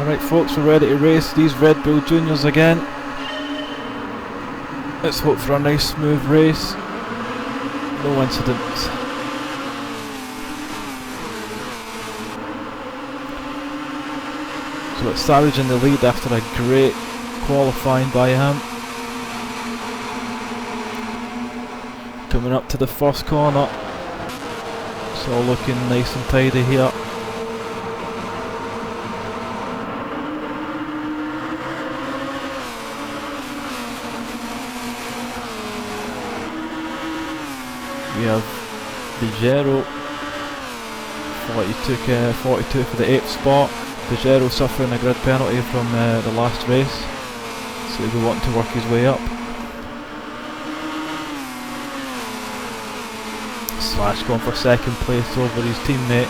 Alright folks, we're ready to race these Red Bull Juniors again. Let's hope for a nice smooth race. No incidents. So it's Savage in the lead after a great qualifying by him. Coming up to the first corner. It's all looking nice and tidy here. We have Pajero, 42 for the 8th spot. Pajero suffering a grid penalty from the last race, so he'll be wanting to work his way up. Slash going for second place over his teammate.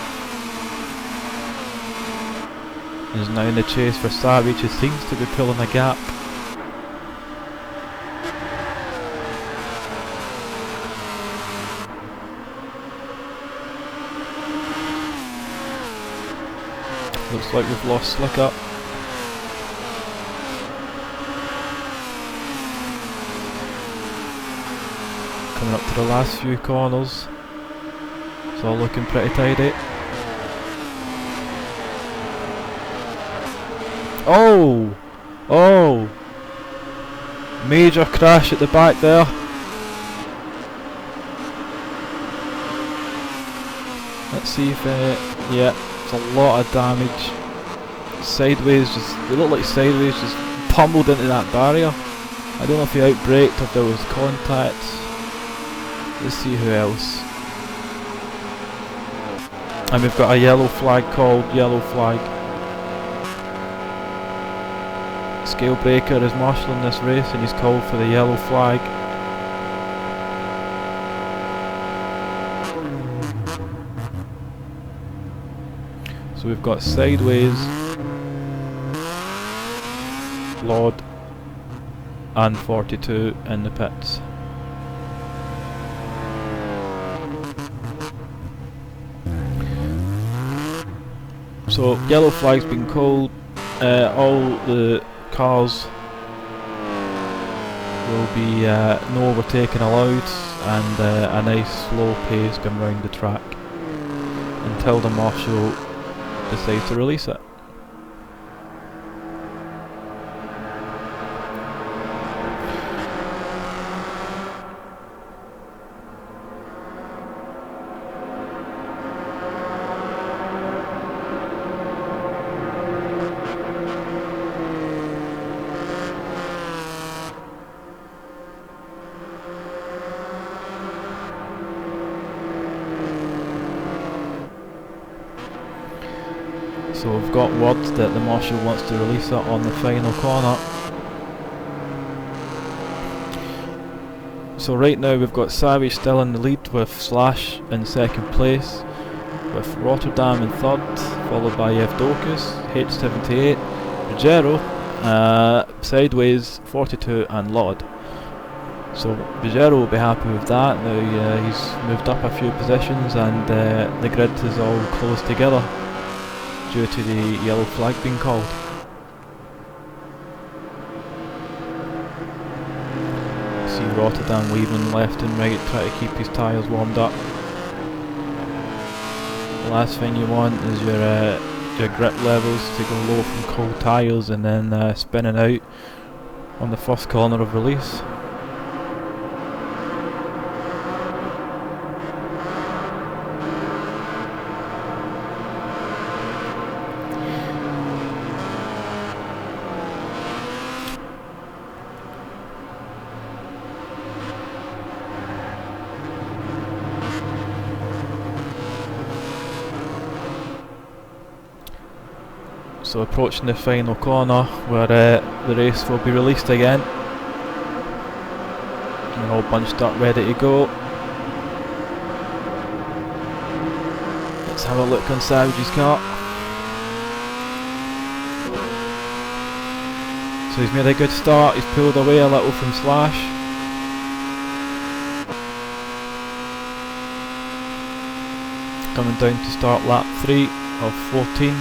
He's now in the chase for Savage, who seems to be pulling a gap. Looks like we've lost Slick Up. Coming up to the last few corners. It's all looking pretty tidy. Oh! Oh! Major crash at the back there. Let's see if yeah. It's a lot of damage. Sideways, they look like sideways, just pummeled into that barrier. I don't know if he outbraked or if there was contact. Let's see who else. And we've got a yellow flag called yellow flag. Scalebreaker is marshalling this race and he's called for the yellow flag. So we've got Sideways, Lord and 42 in the pits. So yellow flag's been called. All the cars will be no overtaking allowed, and a nice slow pace going round the track until the marshal decides to release it. So we've got word that the marshal wants to release it on the final corner. So right now we've got Savage still in the lead with Slash in second place, with Rotterdam in third, followed by Evdokus, H78, Pajero, Sideways, 42 and Lord. So Pajero will be happy with that. Now he's moved up a few positions and the grid is all close together due to the yellow flag being called. See Rotterdam weaving left and right, try to keep his tyres warmed up. The last thing you want is your grip levels to go low from cold tyres and then spinning out on the first corner of release. So approaching the final corner where the race will be released again. We're all bunched up ready to go. Let's have a look on Savage's car. So he's made a good start, he's pulled away a little from Slash. Coming down to start lap 3 of 14.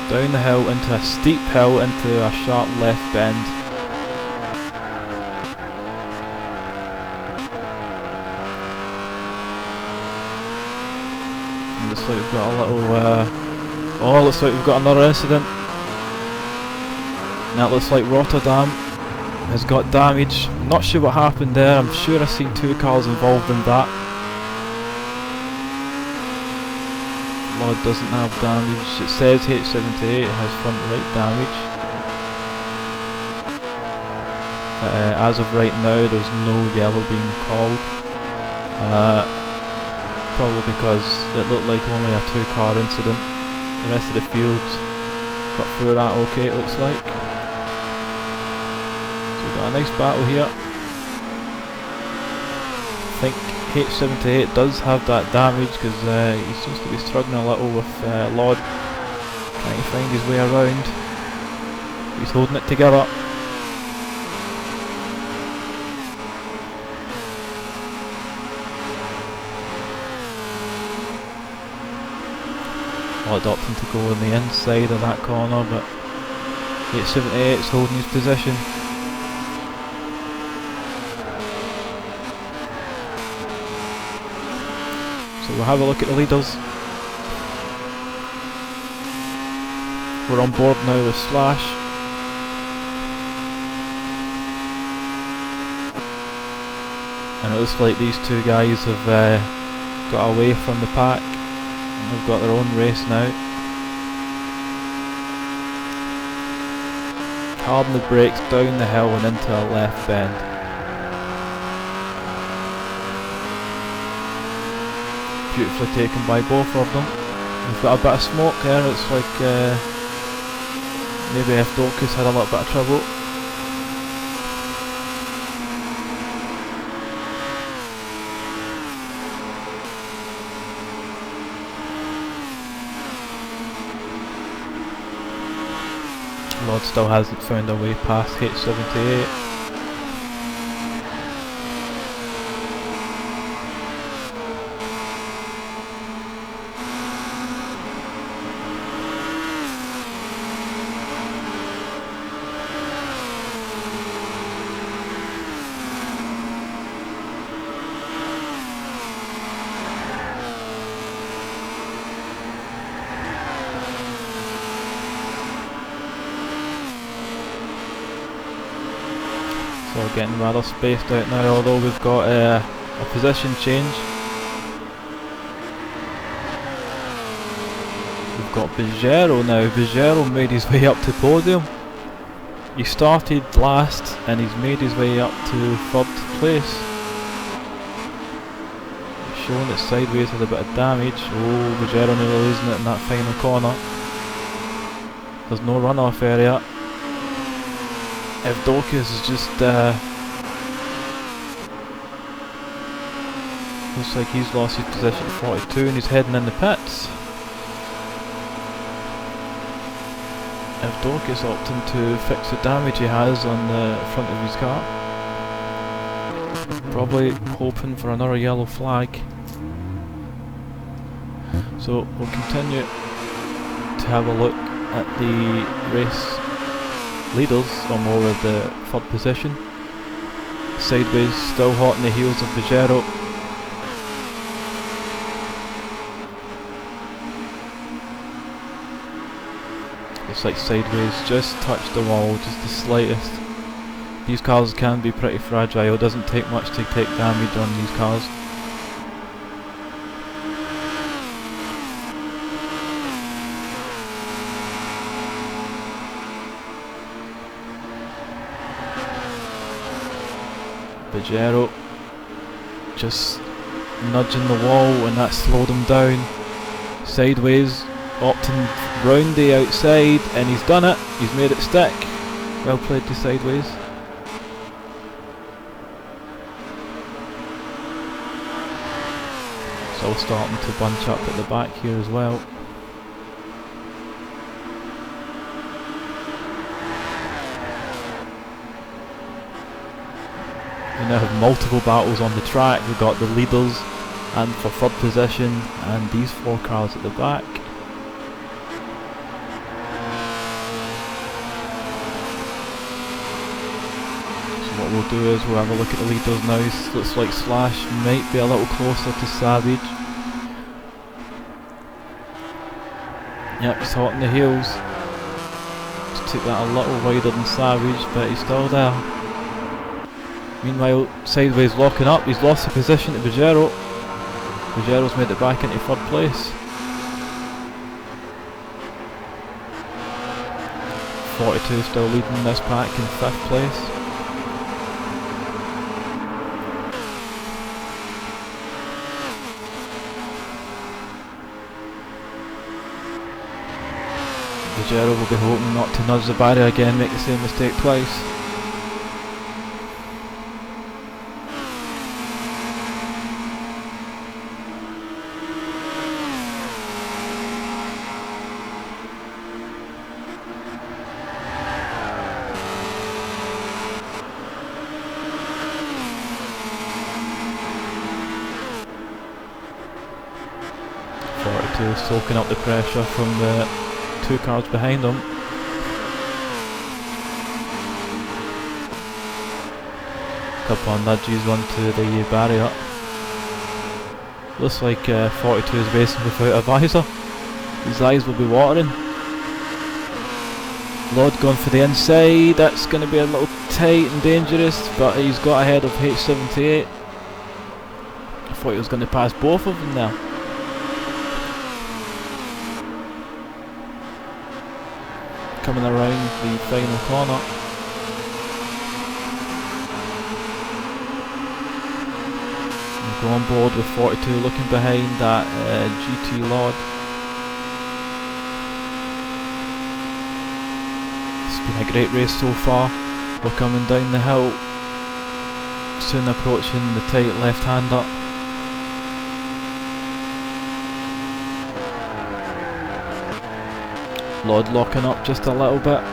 down the hill into a steep hill into a sharp left bend. And looks like we've got a little oh, looks like we've got another incident. And that looks like Rotterdam has got damage. Not sure what happened there. I'm sure I've seen two cars involved in that. Lod doesn't have damage. It says H78 has front right damage. As of right now, there's no yellow being called. Probably because it looked like only a two-car incident. The rest of the field got through that okay, it looks like. So we've got a nice battle here. I think H78 does have that damage because he seems to be struggling a little with Lod trying to find his way around. He's holding it together. Lod opting to go on the inside of that corner, but H78 is holding his position. So we'll have a look at the leaders. We're on board now with Slash. And it looks like these two guys have got away from the pack and they've got their own race now. Harden the brakes down the hill and into a left bend. Beautifully taken by both of them. We've got a bit of smoke there. It's like maybe F Docus had a little bit of trouble. Lod still hasn't found a way past H78. So we're getting rather spaced out now, although we've got a position change. We've got Bejero now. Bejero made his way up to podium. He started last and he's made his way up to third place. Showing it sideways with a bit of damage. Oh, Bejero nearly losing it in that final corner. There's no runoff area. If Docus is just looks like he's lost his position at 42 and he's heading in the pits. If Docus opting to fix the damage he has on the front of his car. Probably hoping for another yellow flag. So we'll continue to have a look at the race leaders on more of the third position. Sideways still hot in the heels of Bejero. Looks like Sideways just touched the wall, just the slightest. These cars can be pretty fragile, it doesn't take much to take damage on these cars. Bejero just nudging the wall and that slowed him down. Sideways opting round the outside and he's done it, he's made it stick. Well played to Sideways. It's all starting to bunch up at the back here as well. We now have multiple battles on the track. We've got the leaders and for third position and these four cars at the back. we'll do is we'll have a look at the leaders now. Looks like Slash might be a little closer to Savage. Yep, he's hot on the heels. Just took that a little wider than Savage, but he's still there. Meanwhile, Sideways locking up. He's lost the position to Bajero. Bajero's made it back into third place. 42 still leading this pack in 5th place. Bajero will be hoping not to nudge the barrier again, make the same mistake twice. Soaking up the pressure from the 2 cars behind him. Couple of nudges onto the barrier. Looks like 42 is racing without a visor. His eyes will be watering. Lord going for the inside. That's going to be a little tight and dangerous, but he's got ahead of H78. I thought he was going to pass both of them there. Coming around the final corner. We'll go on board with 42 looking behind that GT Lord. It's been a great race so far. We're coming down the hill, soon approaching the tight left-hander. Lord locking up just a little bit.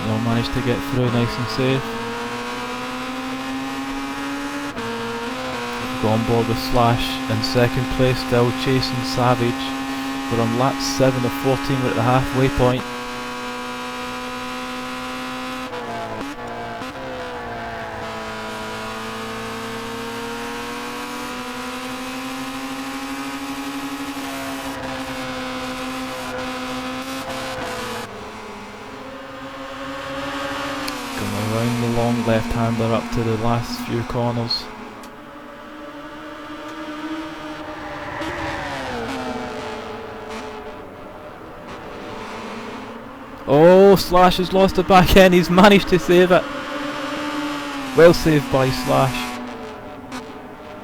They'll manage to get through nice and safe. Go on board with Slash in 2nd place, still chasing Savage. We're on lap 7 of 14, we're at the halfway point. Around the long left-hander up to the last few corners. Oh, Slash has lost the back end, he's managed to save it. Well saved by Slash.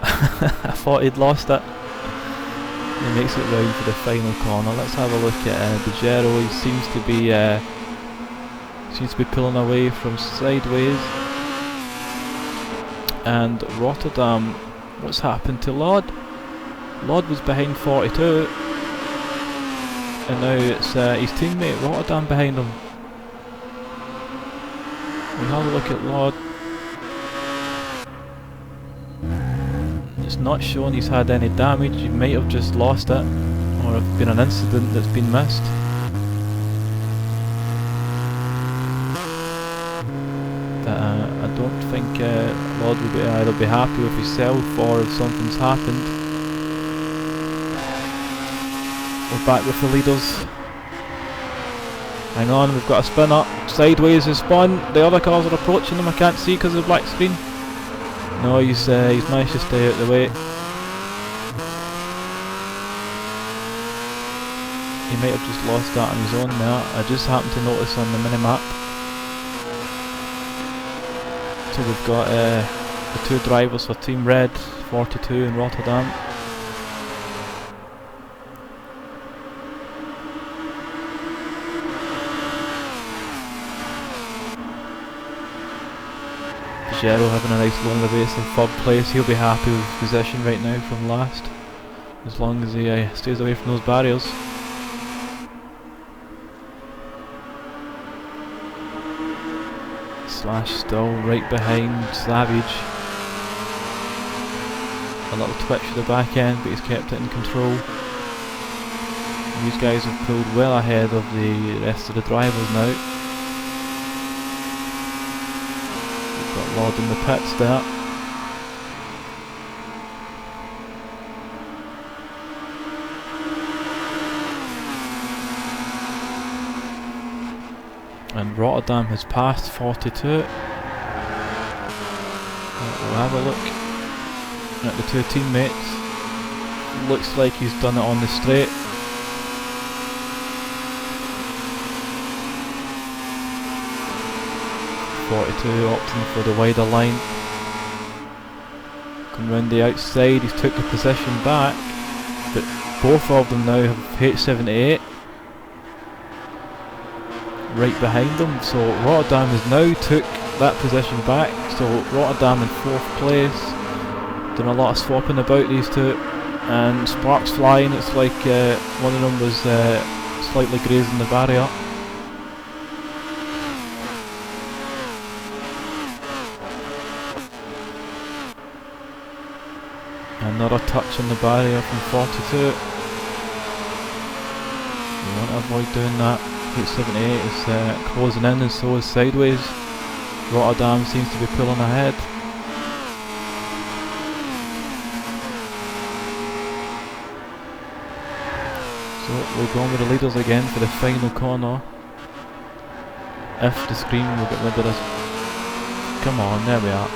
I thought he'd lost it. He makes it round for the final corner. Let's have a look at Bajero. He seems to be pulling away from Sideways. And Rotterdam, what's happened to Lord? Lord was behind 42, and now it's his teammate Rotterdam behind him. We'll have a look at Lord. It's not showing he's had any damage. He might have just lost it, or have been an incident that's been missed. I don't think Lord will either be happy with himself or if something's happened. We're back with the leaders. Hang on, we've got a spin up. Sideways is spun. The other cars are approaching him. I can't see because of the black screen. No, he's managed to stay out of the way. He might have just lost that on his own there. I just happened to notice on the minimap. So we've got the 2 drivers for Team Red, 42 in Rotterdam. Bajero having a nice lonely race in 3rd place. He'll be happy with his position right now from last, as long as he stays away from those barriers. Slash still right behind Savage. A little twitch to the back end, but he's kept it in control. These guys have pulled well ahead of the rest of the drivers now. Lord in the pits there. And Rotterdam has passed 42. We'll have a look at the two teammates. Looks like he's done it on the straight. Opting for the wider line. Come round the outside, he's took the position back, but both of them now have H78 right behind them, so Rotterdam has now took that position back, so Rotterdam in 4th place. Done a lot of swapping about these two, and sparks flying. It's like one of them was slightly grazing the barrier. Another touch on the barrier from 42. You want to avoid doing that. H78 is closing in, and so is Sideways. Rotterdam seems to be pulling ahead. So we'll go on with the leaders again for the final corner. If the screen will get rid of this. Come on, there we are.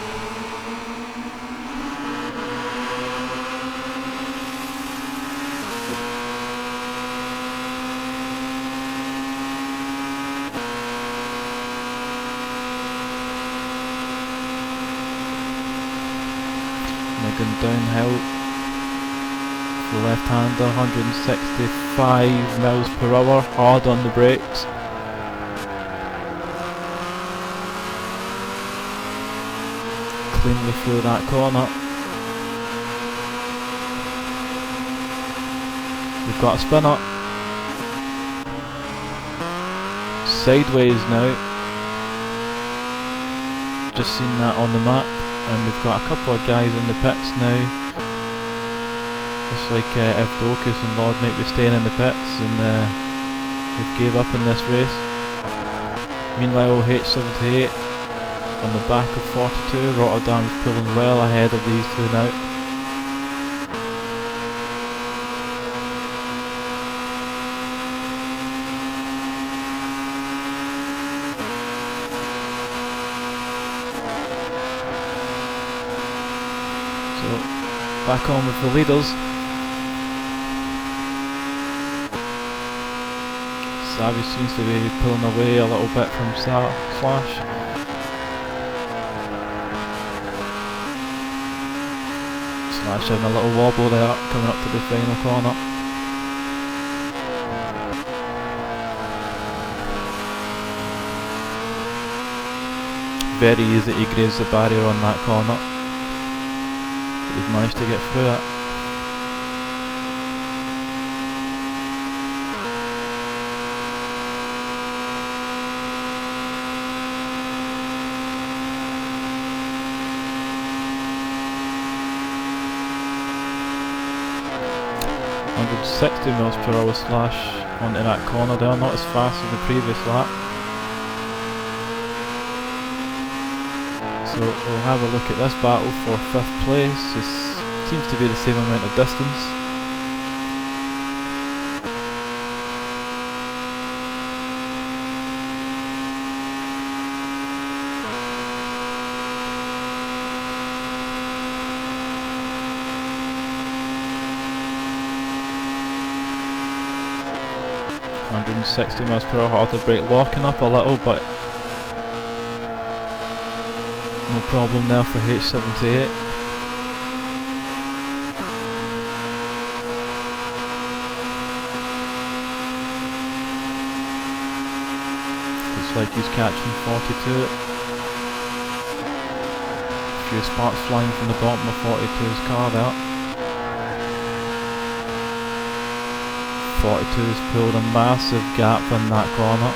Going downhill for the left-hander, 165 miles per hour, hard on the brakes. Cleanly through that corner. We've got a spinner. Sideways now. Just seen that on the map. And we've got a couple of guys in the pits now. Looks like Evdokis and Lord might be staying in the pits, and they've gave up in this race. Meanwhile, H78 on the back of 42. Rotterdam's pulling well ahead of these two now. Back on with the leaders. Savage seems to be pulling away a little bit from Slash. Slash having a little wobble there, coming up to the final corner. Very easy to graze the barrier on that corner. He's managed to get through it. .160 miles per hour Slash onto that corner there, not as fast as the previous lap. So we'll have a look at this battle for 5th place. This seems to be the same amount of distance. .160 miles per hour, hard to brake, locking up a little, but no problem there for H78. Looks like he's catching 42. A few sparks flying from the bottom of 42's car there. 42's pulled a massive gap in that corner.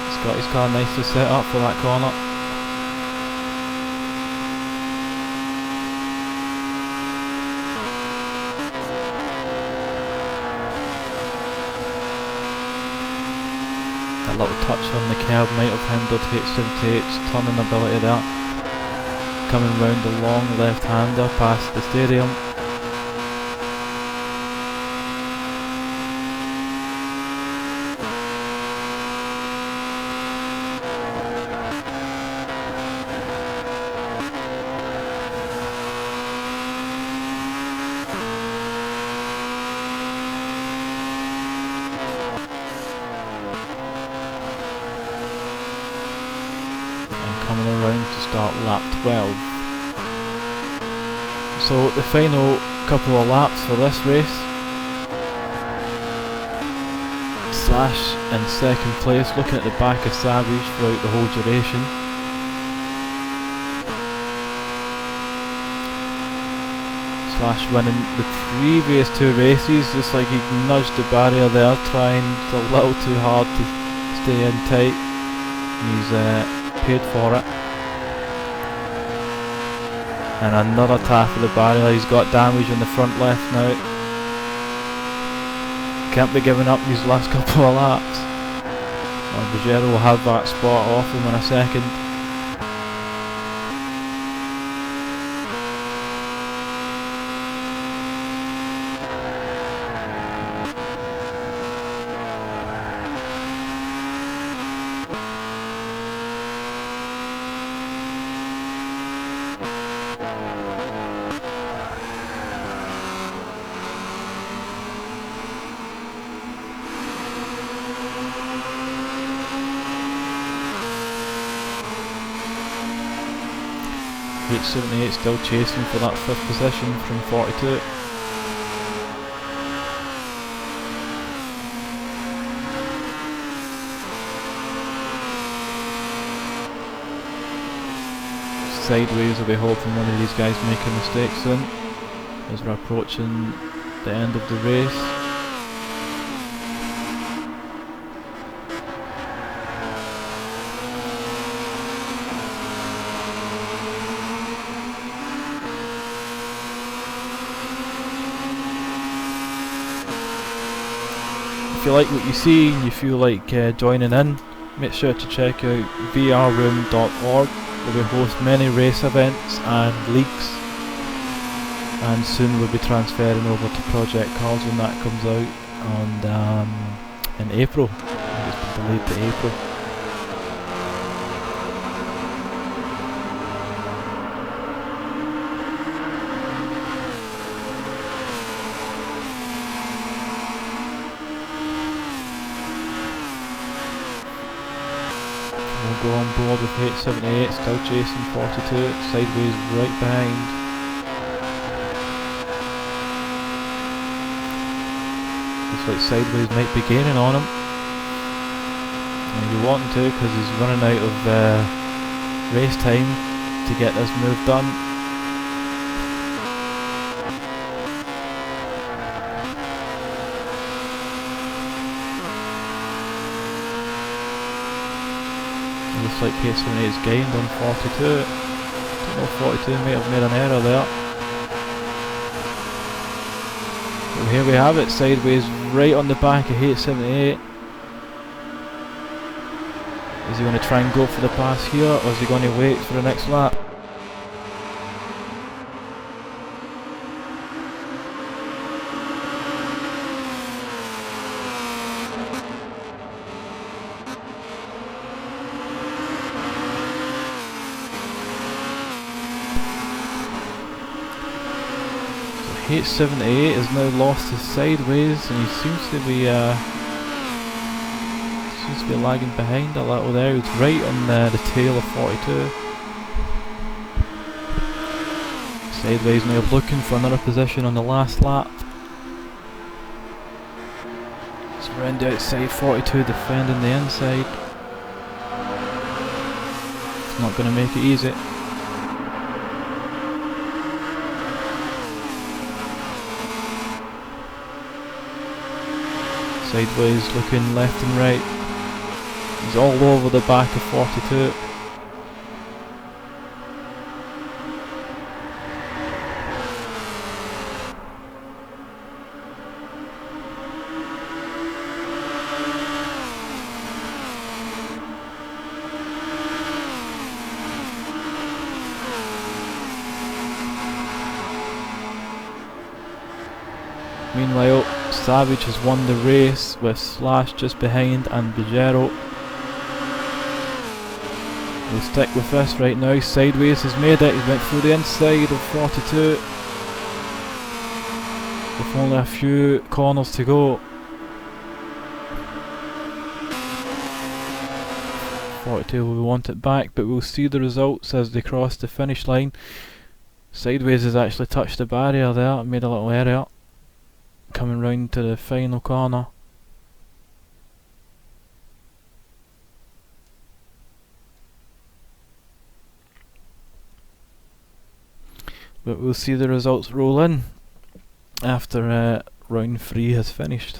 He's got his car nicely set up for that corner. That little touch on the curb might have hindered H78's turning ability there. Coming round the long left-hander past the stadium. Coming around to start lap 12. So the final couple of laps for this race. Slash in second place, looking at the back of Savage throughout the whole duration. Slash winning the previous two races, just like he nudged the barrier there, trying a little too hard to stay in tight. He's paid for it. And another tap of the barrier. He's got damage on the front left now. Can't be giving up these last couple of laps. Ruggiero will have that spot off him in a second. H78 still chasing for that 5th position from 42. Sideways, will be hoping one of these guys make a mistake soon as we're approaching the end of the race. If you like what you see and you feel like joining in, make sure to check out vrroom.org, where we host many race events and leagues, and soon we'll be transferring over to Project Cars when that comes out on, in April. I think it's been delayed to April. We'll go on board with H78, still chasing 42, sideways right behind. Looks like sideways might be gaining on him. And you want him to, because he's running out of race time to get this move done. Looks like H78 is gained on 42. Don't know if 42 may have made an error there. Well, here we have it, sideways right on the back of H78. Is he going to try and go for the pass here, or is he going to wait for the next lap? H78 has now lost his sideways, and he seems to be lagging behind a little there. He's right on the tail of 42. Sideways now looking for another position on the last lap. It's around the outside, 42 defending the inside. It's not going to make it easy. Sideways looking left and right. He's all over the back of 42. Meanwhile, Savage has won the race with Slash just behind and Bajero. We'll stick with this right now. Sideways has made it. He went through the inside of 42. With only a few corners to go. 42 will want it back, but we'll see the results as they cross the finish line. Sideways has actually touched the barrier there and made a little error. Coming round to the final corner. But we'll see the results roll in after round 3 has finished.